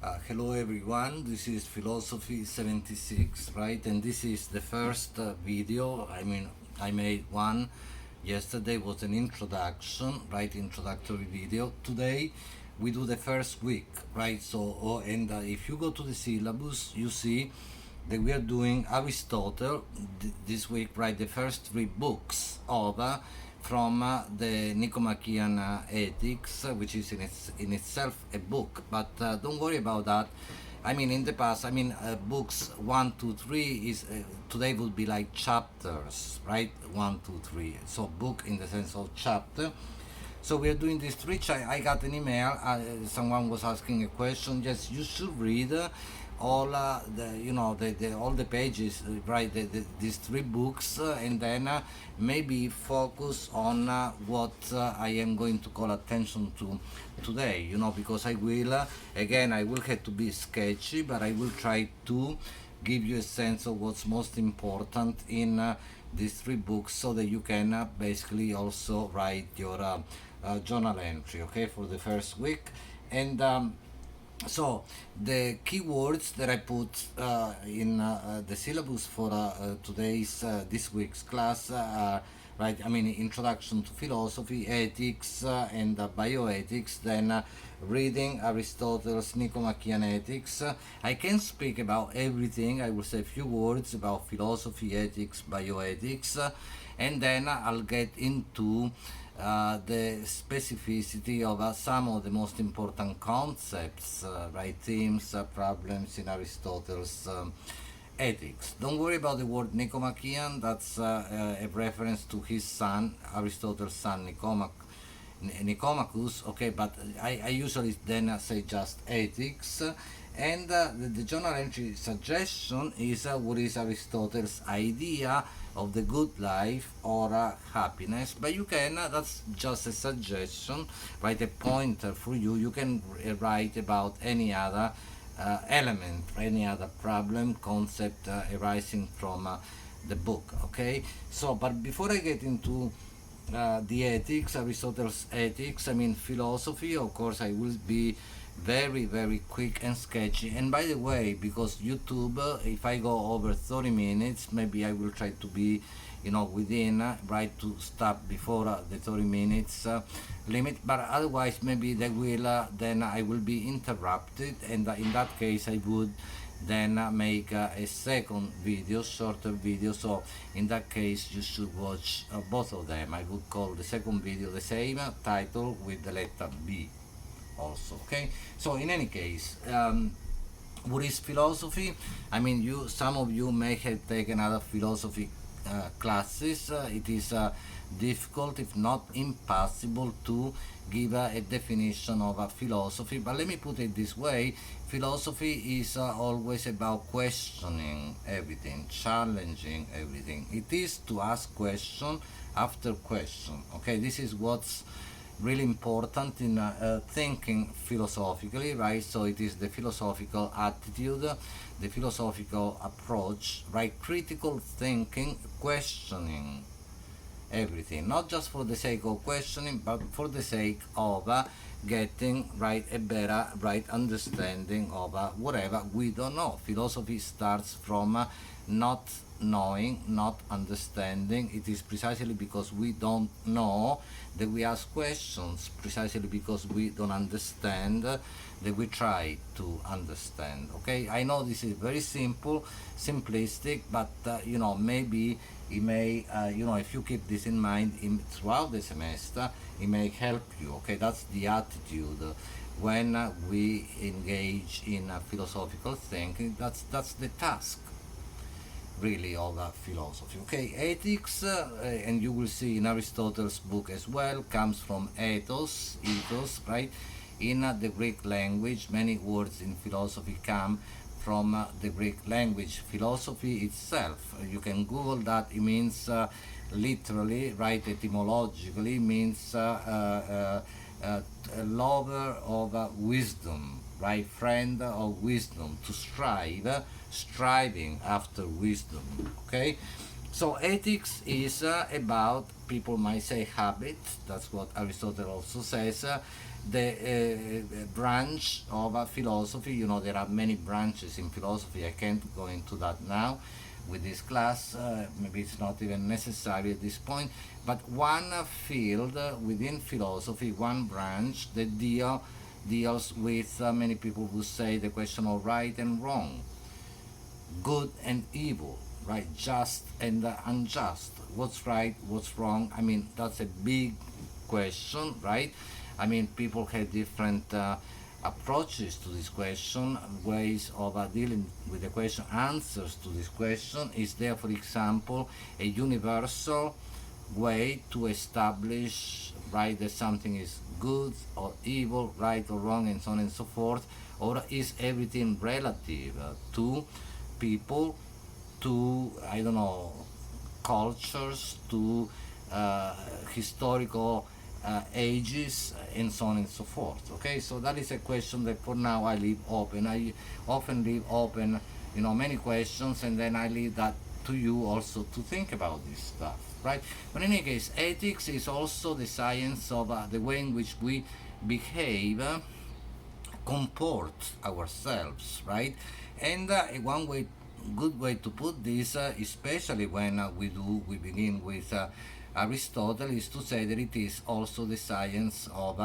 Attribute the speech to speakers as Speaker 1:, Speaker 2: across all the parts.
Speaker 1: Hello everyone, this is Philosophy 76, right? And this is the first video. I made one yesterday, was an introduction, right? Introductory video. Today we do the first week, right? If you go to the syllabus, you see that we are doing Aristotle this week, right? The first three books of from the Nicomachean Ethics, which is in itself a book. But don't worry about that. In the past, books one, two, three is today would be like chapters, right? One, two, three. So book in the sense of chapter. So we are doing this reach. I got an email. Someone was asking a question. Yes, you should read all all the pages, right? These three books, and then maybe focus on what I am going to call attention to today. Because I will again I will have to be sketchy, but I will try to give you a sense of what's most important in these three books, so that you can basically also write your journal entry, okay, for the first week. And so the keywords that I put in the syllabus for today's this week's class are, right, introduction to philosophy, ethics, and bioethics, then reading Aristotle's Nicomachean Ethics. I can speak about everything. I will say a few words about philosophy, ethics, bioethics, and then I'll get into the specificity of some of the most important concepts, right, themes, problems in Aristotle's ethics. Don't worry about the word Nicomachean. That's a reference to his son, Aristotle's son Nicomachus. Okay, but I usually then say just ethics. And the journal entry suggestion is what is Aristotle's idea of the good life or happiness. But you can, that's just a suggestion, right? A pointer for you. You can write about any other element, any other problem, concept arising from the book, okay? So, but before I get into the ethics, Aristotle's ethics, philosophy, of course, I will be very, very quick and sketchy. And by the way, because YouTube, if I go over 30 minutes, maybe I will try to be, within, right, to stop before the 30 minutes limit. But otherwise, maybe they will, then I will be interrupted. And in that case, I would then make a second video, shorter video. So in that case, you should watch both of them. I would call the second video the same title with the letter B also, okay? So in any case, what is philosophy? Some of you may have taken other philosophy classes. It is difficult, if not impossible, to give a definition of a philosophy. But let me put it this way: philosophy is always about questioning everything, challenging everything. It is to ask question after question. Okay, this is what's really important in thinking philosophically, right? So it is the philosophical attitude, the philosophical approach, right? Critical thinking, questioning everything, not just for the sake of questioning, but for the sake of getting, right, a better, right, understanding of whatever we don't know. Philosophy starts from not knowing, not understanding. It is precisely because we don't know that we ask questions, precisely because we don't understand that we try to understand. Okay, I know this is very simple, simplistic, but maybe it may, if you keep this in mind throughout the semester, it may help you. Okay, that's the attitude when we engage in philosophical thinking. That's the task, really, of philosophy. Okay, ethics, and you will see in Aristotle's book as well, comes from ethos, right? In the Greek language, many words in philosophy come from the Greek language. Philosophy itself, you can Google that. It means literally, right? Etymologically means a lover of wisdom, right? Friend of wisdom, to strive, striving after wisdom, okay? So ethics is about, people might say, habit. That's what Aristotle also says. the branch of philosophy. You know, there are many branches in philosophy. I can't go into that now with this class. Maybe it's not even necessary at this point. But one field within philosophy, one branch that deals with, many people would say, the question of right and wrong, good and evil, right? Just and unjust. What's right? What's wrong? I mean, that's a big question, right? I mean, people have different approaches to this question, ways of dealing with the question, answers to this question. Is there, for example, a universal way to establish, right, that something is good or evil, right or wrong, and so on and so forth? Or is everything relative to people, to, I don't know, cultures, to historical ages, and so on and so forth? Okay, so that is a question that for now I leave open. I often leave open, you know, many questions, and then I leave that to you also to think about this stuff, right? But in any case, ethics is also the science of the way in which we behave, comport ourselves, right? And one way, good way to put this, especially when we begin with Aristotle, is to say that it is also the science of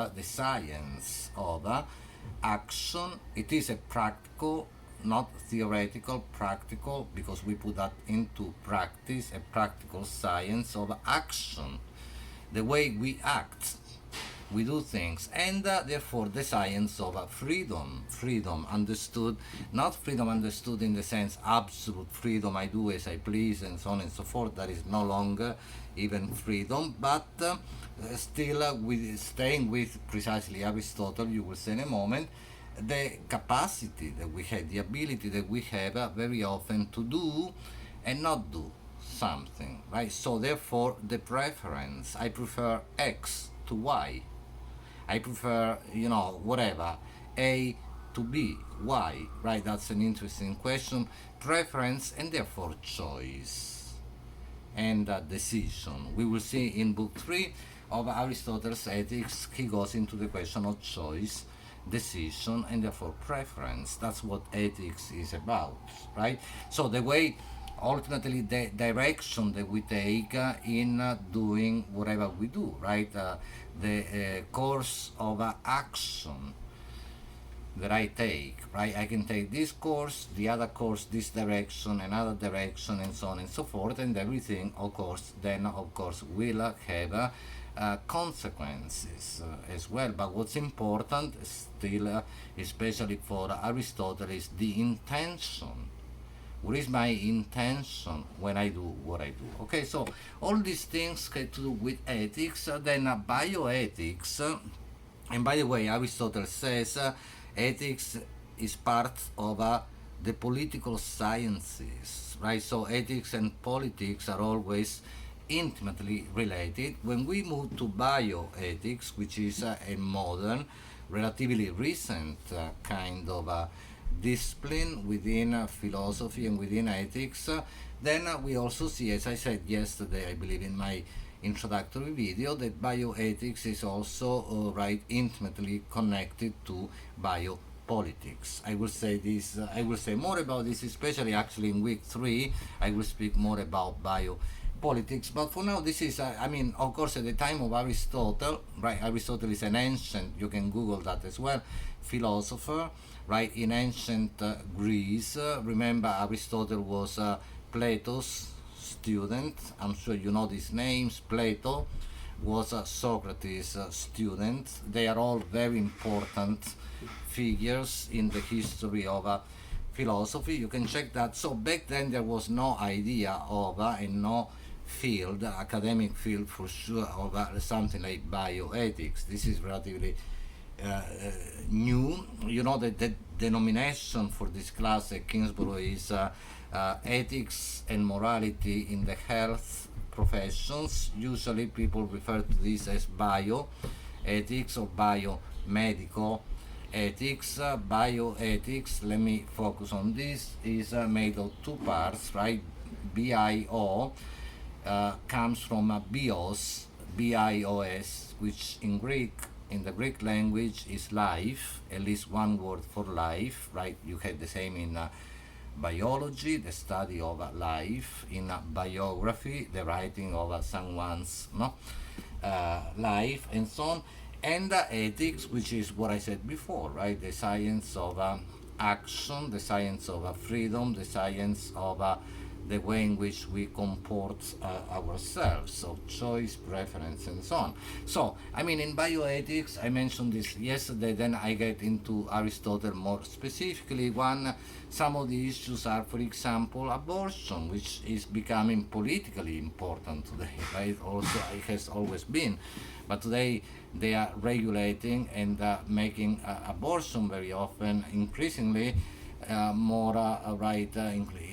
Speaker 1: action. It is a practical, not theoretical, practical, because we put that into practice, a practical science of action, the way we act, we do things, and therefore the science of freedom understood, not freedom understood in the sense absolute freedom, I do as I please and so on and so forth. That is no longer even freedom, but still with staying with precisely Aristotle, you will say in a moment, the capacity that we have, the ability that we have very often to do and not do something, right? So therefore the preference, I prefer X to Y, I prefer, you know, whatever, A to B, why, right? That's an interesting question. Preference and therefore choice and decision. We will see in book 3 of Aristotle's Ethics, he goes into the question of choice, decision, and therefore preference. That's what ethics is about, right? So the way, ultimately, the direction that we take in doing whatever we do, right? The course of action that I take, right? I can take this course, the other course, this direction, another direction, and so on and so forth, and everything, of course, then, of course, will have consequences as well. But what's important still, especially for Aristotle, is the intention. What is my intention when I do what I do? Okay, so all these things have to do with ethics. Then bioethics, and by the way, Aristotle says ethics is part of the political sciences, right? So ethics and politics are always intimately related. When we move to bioethics, which is a modern, relatively recent kind of discipline within philosophy and within ethics, then we also see, as I said yesterday, I believe in my introductory video, that bioethics is also right, intimately connected to biopolitics. I will say this. I will say more about this, especially actually in week 3. I will speak more about biopolitics. But for now, this is. I mean, of course, at the time of Aristotle, right? Aristotle is an ancient. You can Google that as well. Philosopher, right? In ancient Greece. Remember, Aristotle was Plato's student. I'm sure you know these names. Plato was Socrates' student. They are all very important figures in the history of philosophy. You can check that. So back then there was no idea of and no field, academic field for sure, of something like bioethics. This is relatively new. You know that the denomination for this class at Kingsborough is ethics and morality in the health professions. Usually people refer to this as bioethics or biomedical ethics. Bioethics, let me focus on this, is made of two parts, right? BIO comes from bios, BIOS, which in Greek in the Greek language is life, at least one word for life, right? You had the same in biology, the study of life, in biography, the writing of someone's life, and so on, and ethics, which is what I said before, right? The science of action, the science of freedom, the science of the way in which we comport ourselves, so choice, preference, and so on. So, I mean, in bioethics, I mentioned this yesterday, then I get into Aristotle more specifically. Some of the issues are, for example, abortion, which is becoming politically important today, right? Also, it has always been. But today, they are regulating and making abortion very often, increasingly, more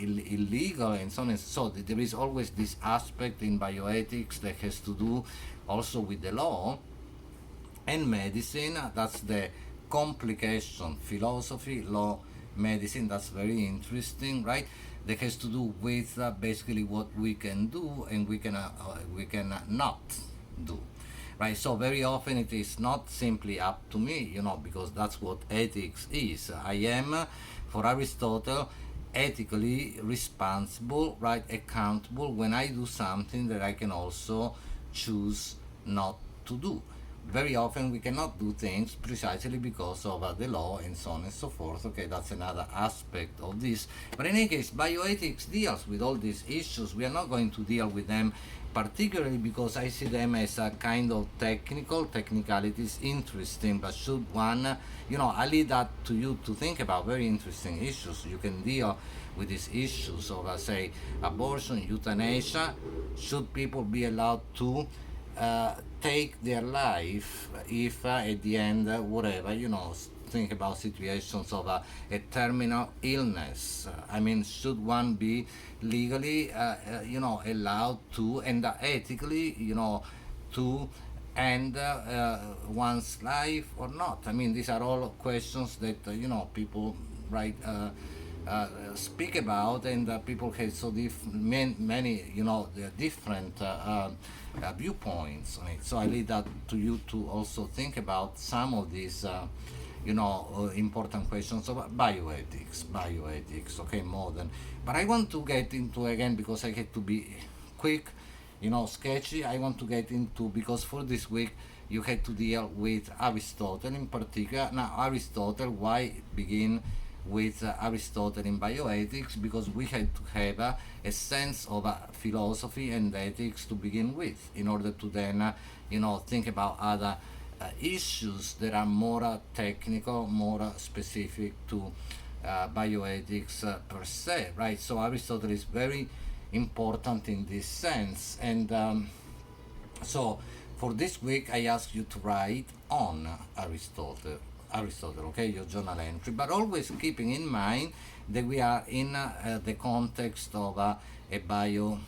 Speaker 1: illegal, and so on. And so there is always this aspect in bioethics that has to do also with the law and medicine. That's the complication: philosophy, law, medicine. That's very interesting, right? That has to do with basically what we can do and we can not do, right? So very often it is not simply up to me, because that's what ethics is. I am, for Aristotle, ethically responsible, right, accountable when I do something that I can also choose not to do. Very often we cannot do things precisely because of the law and so on and so forth. Okay, that's another aspect of this. But in any case, bioethics deals with all these issues. We are not going to deal with them particularly because I see them as a kind of technicalities, interesting, but should one, I leave that to you to think about. Very interesting issues. You can deal with these issues of, say, abortion, euthanasia. Should people be allowed to take their life if at the end, whatever, think about situations of a terminal illness. I mean, should one be legally, allowed to, and ethically, to end one's life or not? I mean, these are all questions that, people, right, speak about, and people have so many, different viewpoints on it. So I leave that to you to also think about some of these important questions of bioethics, okay, modern. But I want to get into, again, because I had to be quick, sketchy. I want to get into, because for this week you had to deal with Aristotle in particular. Now, Aristotle, why begin with Aristotle in bioethics? Because we had to have a sense of philosophy and ethics to begin with, in order to then, think about other issues that are more technical, more specific to bioethics per se, right? So Aristotle is very important in this sense. And so for this week, I ask you to write on Aristotle, okay, your journal entry, but always keeping in mind that we are in the context of a bioethical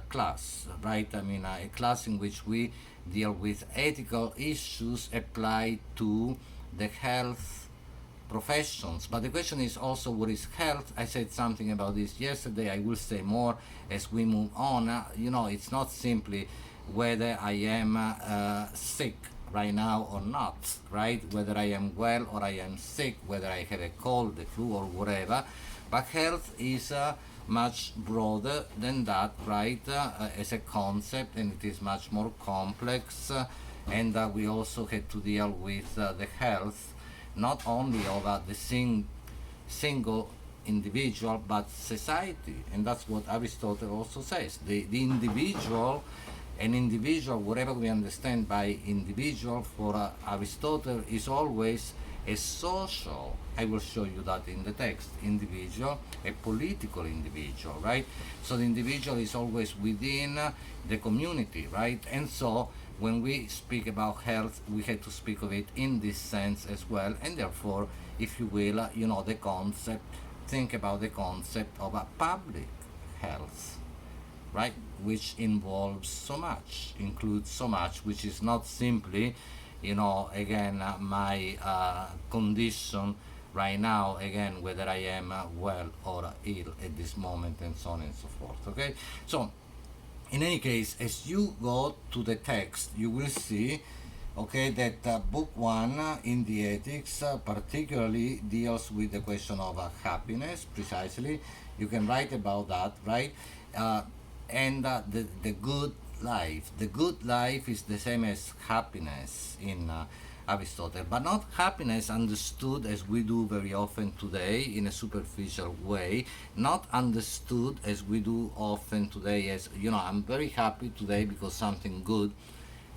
Speaker 1: class, right? I mean, a class in which we deal with ethical issues applied to the health professions. But the question is also, what is health? I said something about this yesterday. I will say more as we move on. It's not simply whether I am sick right now or not, right? Whether I am well or I am sick, whether I have a cold, the flu, or whatever. But health is much broader than that, right, as a concept, and it is much more complex. And we also had to deal with the health not only of the single individual, but society. And that's what Aristotle also says. The individual, an individual, whatever we understand by individual for Aristotle, is always a social, I will show you that in the text, individual, a political individual, right? So the individual is always within the community, right? And so when we speak about health, we have to speak of it in this sense as well. And therefore, if you will, the concept, think about the concept of a public health, right? Which involves so much, includes so much, which is not simply, again, my condition right now, again, whether I am well or ill at this moment, and so on and so forth, okay? So In any case, as you go to the text, you will see, okay, that book one in the ethics particularly deals with the question of happiness precisely. You can write about that, right? uh, and the good life. The good life is the same as happiness in Aristotle, but not happiness understood as we do very often today in a superficial way, not understood as we do often today as, I'm very happy today because something good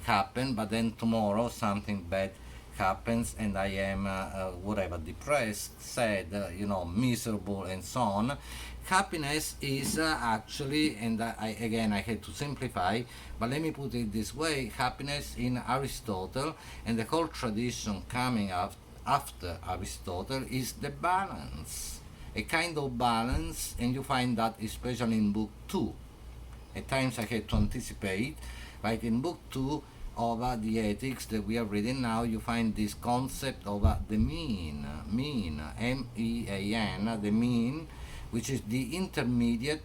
Speaker 1: happened, but then tomorrow something bad happens and I am whatever, depressed, sad, miserable, and so on. Happiness is actually, and I had to simplify, but let me put it this way: happiness in Aristotle and the whole tradition coming up after Aristotle is the balance, a kind of balance, and you find that especially in book two. At times I had to anticipate, right? In book two of the ethics that we are reading now, you find this concept of the mean, MEAN, the mean, which is the intermediate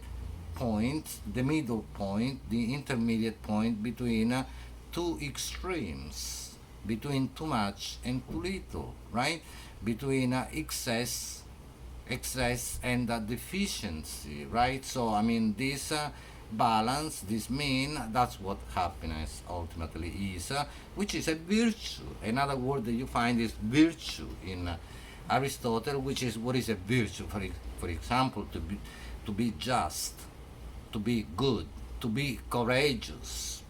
Speaker 1: point, the middle point, the intermediate point between two extremes, between too much and too little, right? Between excess and deficiency, right? So I mean this balance, this mean, that's what happiness ultimately is, which is a virtue. Another word that you find is virtue in Aristotle, which is what is a virtue. For example, to be just, to be good, to be courageous.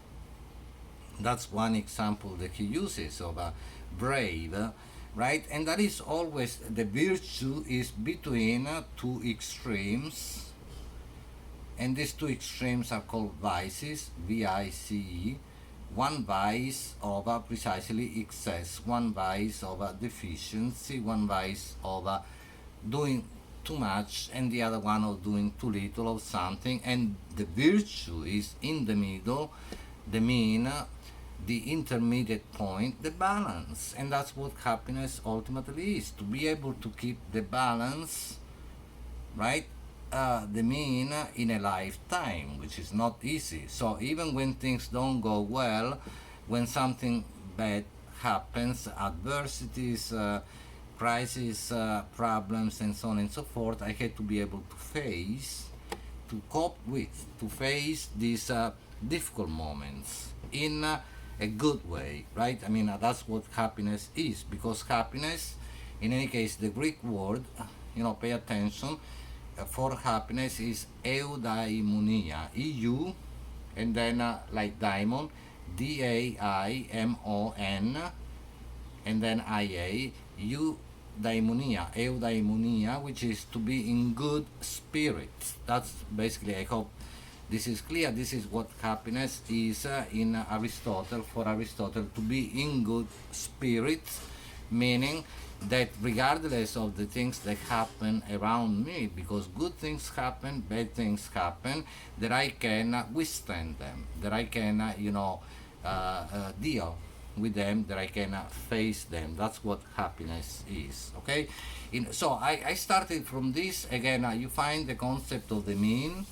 Speaker 1: That's one example that he uses of a brave, right? And that is always, the virtue is between two extremes, and these two extremes are called vices, V-I-C-E. One vice of precisely excess, one vice of deficiency, one vice of doing too much, and the other one of doing too little of something. And the virtue is in the middle, the mean, the intermediate point, the balance. And that's what happiness ultimately is: to be able to keep the balance, right? The mean in a lifetime, which is not easy. So even when things don't go well, when something bad happens, adversities, crises, problems, and so on and so forth, I had to be able to face, to cope with, to face these difficult moments in a good way, right? I mean, that's what happiness is, because happiness, in any case, the Greek word, pay attention, for happiness is eudaimonia, EU, and then like diamond, DAIMON, and then IA, eudaimonia, which is to be in good spirits. That's basically, I hope this is clear. This is what happiness is in Aristotle, for Aristotle, to be in good spirits, meaning that regardless of the things that happen around me, because good things happen, bad things happen, that I can withstand them, that I can, deal with them, that I can face them. That's what happiness is, okay? So I started from this. Again, you find the concept of the mean,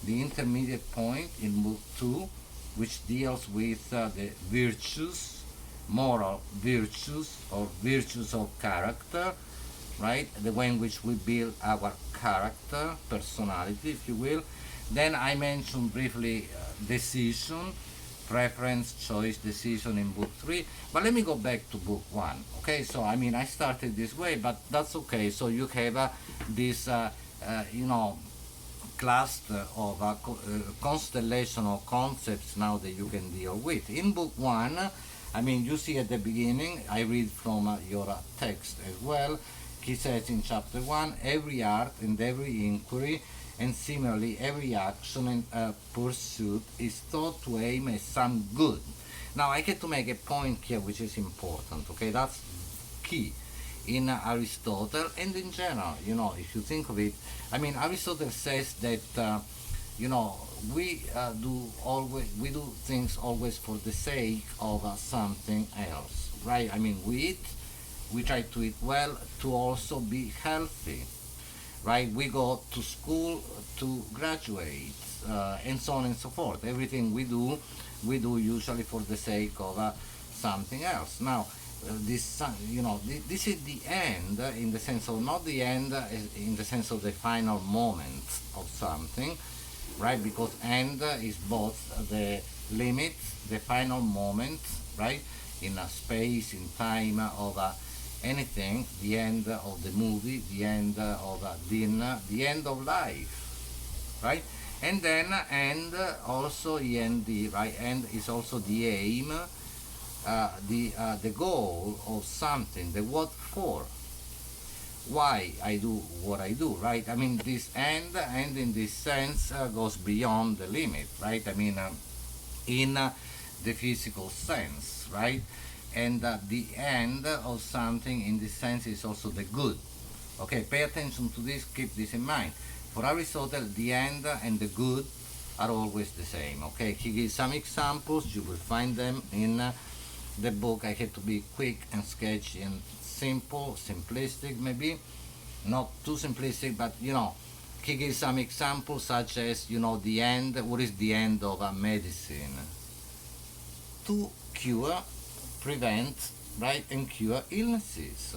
Speaker 1: the intermediate point in book 2, which deals with the virtues, moral virtues, or virtues of character, right? The way in which we build our character, personality, if you will. Then I mentioned briefly decision, preference, choice, decision in book 3. But let me go back to book 1. Okay, so I mean, I started this way, but that's okay. So you have this, cluster of constellation of concepts now that you can deal with. In book 1, I mean, you see at the beginning, I read from your text as well. He says in chapter 1, every art and every inquiry, and similarly every action and pursuit is thought to aim at some good. Now, I get to make a point here which is important, okay? That's key in Aristotle and in general, if you think of it. I mean, Aristotle says that, we do things always for the sake of something else, right? I mean, we try to eat well to also be healthy, right? We go to school to graduate, and so on and so forth. Everything we do usually for the sake of something else. Now, this is the end in the sense of not the end in the sense of the final moment of something, right? Because end is both the limit, the final moment, right? In a space, in time of anything, the end of the movie, the end of dinner, the end of life, right? And then end also end, right? End is also the aim, the goal of something, the what for, why I do what I do, right? I mean, this end in this sense goes beyond the limit, right? I mean, in the physical sense, right? And the end of something in this sense is also the good. Okay, pay attention to this, keep this in mind. For Aristotle, the end and the good are always the same. Okay, he gives some examples, you will find them in the book. I had to be quick and sketchy and simple, simplistic maybe, not too simplistic, but he gives some examples such as, the end, what is the end of a medicine? To cure, prevent, right, and cure illnesses.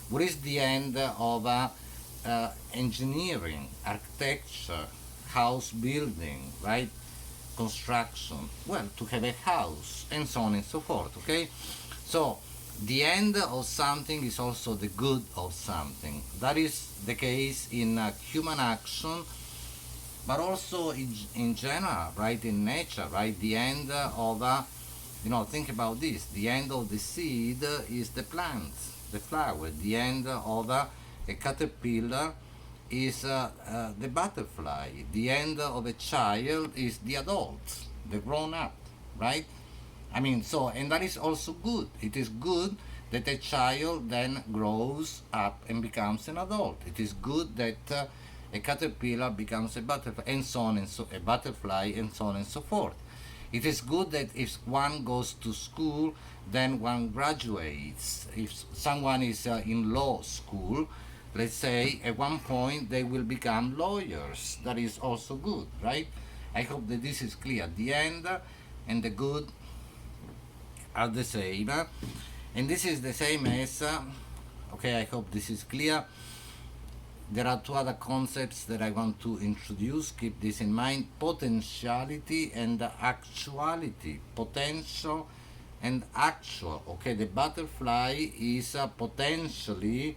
Speaker 1: What is the end of engineering, architecture, house building, right, construction? Well, to have a house, and so on and so forth, okay? So, the end of something is also the good of something. That is the case in human action, but also in general, right, in nature, right? The end of think about this. The end of the seed is the plant, the flower. The end of a caterpillar is the butterfly. The end of a child is the adult, the grown up, right? I mean, so, and that is also good. It is good that a child then grows up and becomes an adult. It is good that a caterpillar becomes a butterfly, and so on and so a butterfly, and so on and so forth. It is good that if one goes to school, then one graduates. If someone is in law school, let's say at one point they will become lawyers. That is also good, right? I hope that this is clear. The end and the good are the same, and this is the same as okay, I hope this is clear. There are two other concepts that I want to introduce, keep this in mind: potentiality and actuality. Potential and actual. Okay, the butterfly is potentially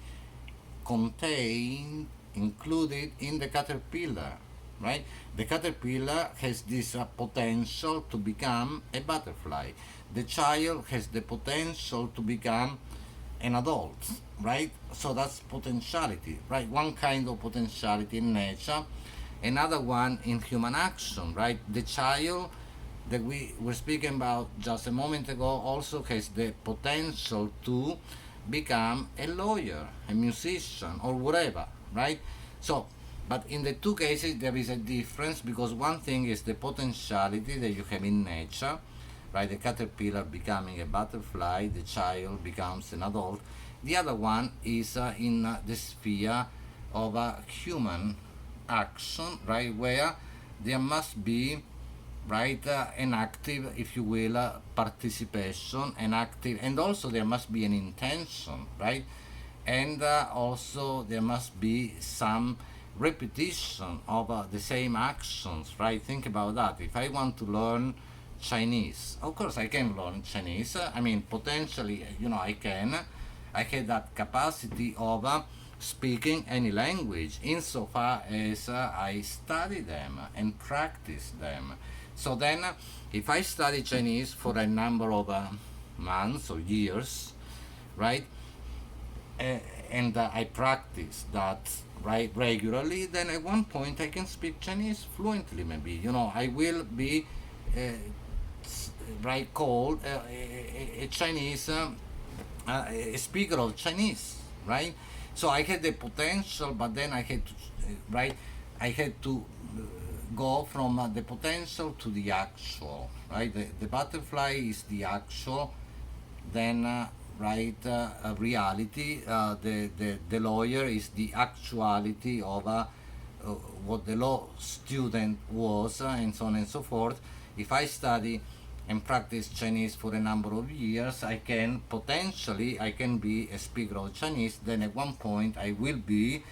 Speaker 1: contained, included in the caterpillar, right? The caterpillar has this potential to become a butterfly. The child has the potential to become an adult, right? So that's potentiality, right? One kind of potentiality in nature, another one in human action, right? The child that we were speaking about just a moment ago also has the potential to become a lawyer, a musician, or whatever, right? So, but in the two cases there is a difference, because one thing is the potentiality that you have in nature, right? The caterpillar becoming a butterfly, the child becomes an adult. The other one is in the sphere of human action, right? Where there must be, right, an active, if you will, participation, an active, and also there must be an intention, right? And also there must be some repetition of the same actions, right? Think about that. If I want to learn Chinese, of course I can learn Chinese. I mean, potentially, I can. I have that capacity of speaking any language insofar as I study them and practice them. So then, if I study Chinese for a number of months or years, right, and I practice that, right, regularly, then at one point I can speak Chinese fluently. Maybe I will be right called a Chinese a speaker of Chinese, right? So I had the potential, but then I had to, right? I had to go from the potential to the actual, right? The butterfly is the actual, then right, reality. The lawyer is the actuality of what the law student was, and so on and so forth. If I study and practice Chinese for a number of years, I can potentially I can be a speaker of Chinese. Then at one point I will be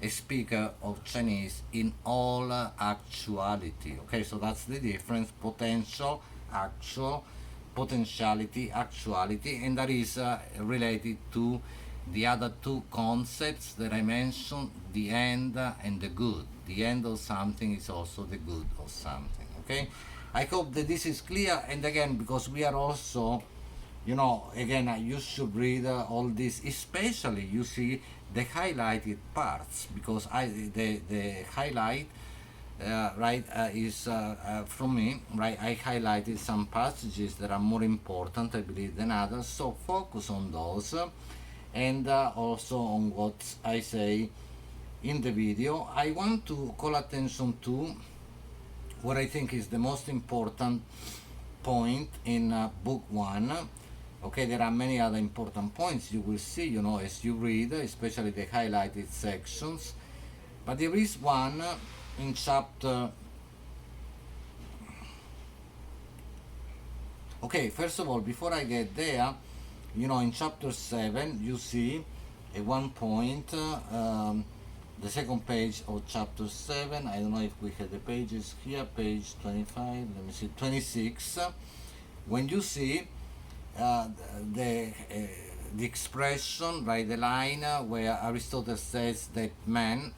Speaker 1: a speaker of Chinese in all actuality. Okay, so that's the difference: potential, actual, potentiality, actuality, and that is related to the other two concepts that I mentioned: the end and the good. The end of something is also the good of something. Okay, I hope that this is clear. And again, because we are also, again, you should read all this, especially you see the highlighted parts, because the highlight right is from me, right? I highlighted some passages that are more important, I believe, than others, so focus on those, and also on what I say in the video. I want to call attention to what I think is the most important point in book one. Okay, there are many other important points you will see, as you read, especially the highlighted sections. But there is one in chapter. Okay, first of all, before I get there, in chapter 7, you see at one point, the second page of chapter 7, I don't know if we have the pages here, page 25, let me see, 26, when you see the expression, right, the line where Aristotle says that man,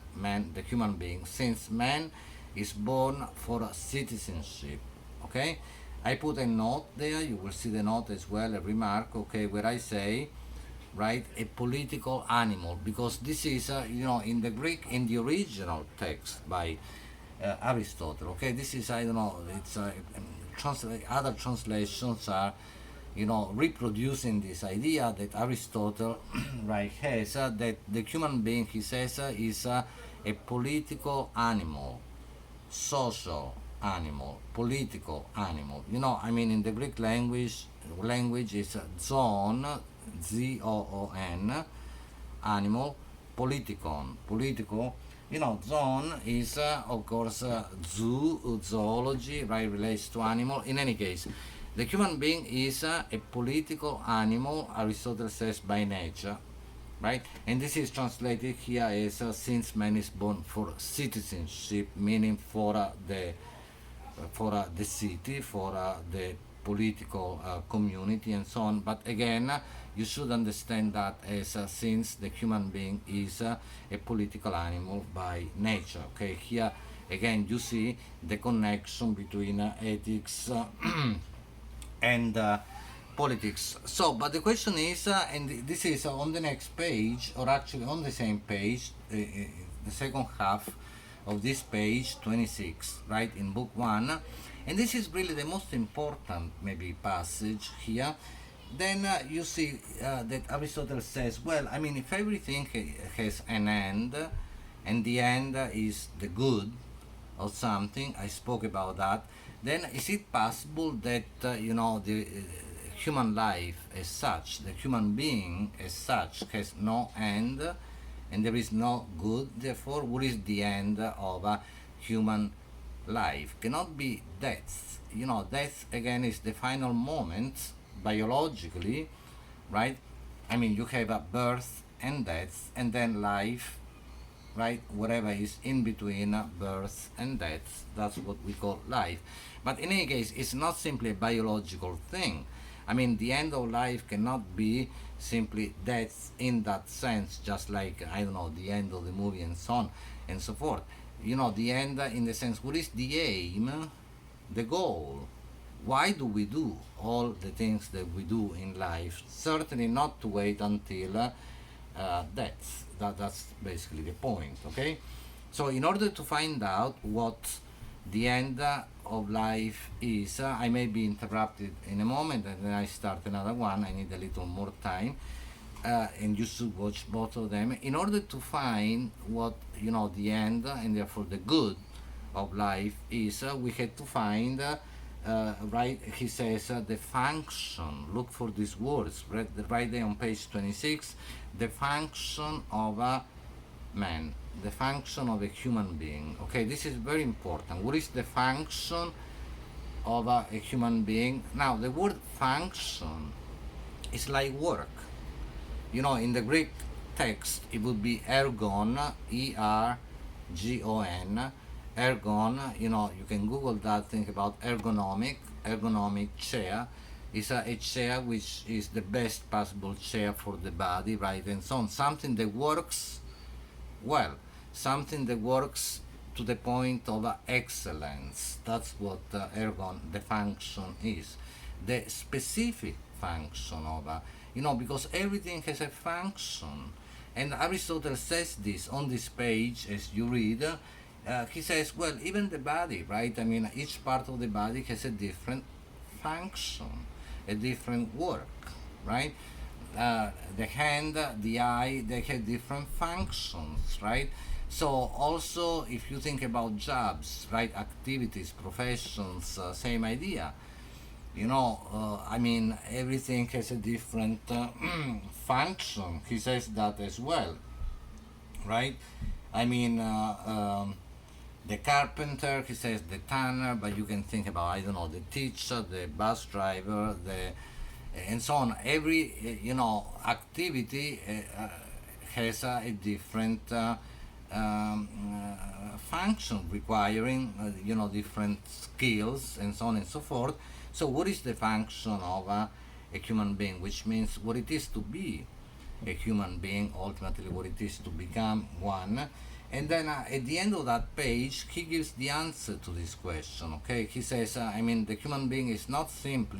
Speaker 1: the human being, since man is born for citizenship, okay? I put a note there, you will see the note as well, a remark, okay, where I say, right, a political animal, because this is, in the Greek, in the original text by Aristotle, okay, this is, I don't know, it's other translations are, reproducing this idea that Aristotle, right, has, that the human being, he says, is a political animal, social animal, political animal. In the Greek language is zoon, Z-O-O-N, animal, politikon, political. Zoon is, of course, zoo, zoology, right, relates to animal. In any case, the human being is a political animal, Aristotle says, by nature, right? And this is translated here as since man is born for citizenship, meaning for the city, for the political community, and so on. But again, you should understand that as since the human being is a political animal by nature. Okay, here again you see the connection between ethics and politics. So, but the question is, and this is on the next page, or actually on the same page, the second half of this page 26, right, in book 1, and this is really the most important maybe passage here. Then you see that Aristotle says, well, if everything has an end, and the end is the good or something, I spoke about that, then is it possible that the human life as such, the human being as such, has no end, and there is no good? Therefore, what is the end of a human life? Cannot be death. Death again is the final moment biologically, right? You have a birth and death, and then life, right? Whatever is in between birth and death, that's what we call life. But in any case, it's not simply a biological thing. The end of life cannot be simply death in that sense, just like, I don't know, the end of the movie and so on and so forth. The end in the sense, what is the aim, the goal? Why do we do all the things that we do in life? Certainly not to wait until death. That's basically the point, okay? So in order to find out what the end of life is, I may be interrupted in a moment, and then I start another one. I need a little more time, and you should watch both of them in order to find what the end and therefore the good of life is. We had to find right, he says, the function. Look for these words right there on page 26. The function of man, the function of a human being. Okay, this is very important. What is the function of a human being? Now, the word function is like work. In the Greek text, it would be ergon, ERGON. Ergon, you can Google that, think about ergonomic chair. Is a chair which is the best possible chair for the body, right? And so on. Something that works well, something that works to the point of excellence. That's what ergon, the function is. The specific function of because everything has a function. And Aristotle says this on this page as you read. He says, well, even the body, right? I mean, each part of the body has a different function, a different work, right? The hand, the eye, they have different functions, right? So also, if you think about jobs, right, activities, professions, same idea. I mean, everything has a different function. He says that as well, right? I mean, the carpenter, he says the tanner, but you can think about, I don't know, the teacher, the bus driver, and so on. Every, activity has a different function requiring, different skills and so on and so forth. So what is the function of a human being, which means what it is to be a human being, ultimately what it is to become one. And then at the end of that page, he gives the answer to this question, okay? He says, the human being is not simply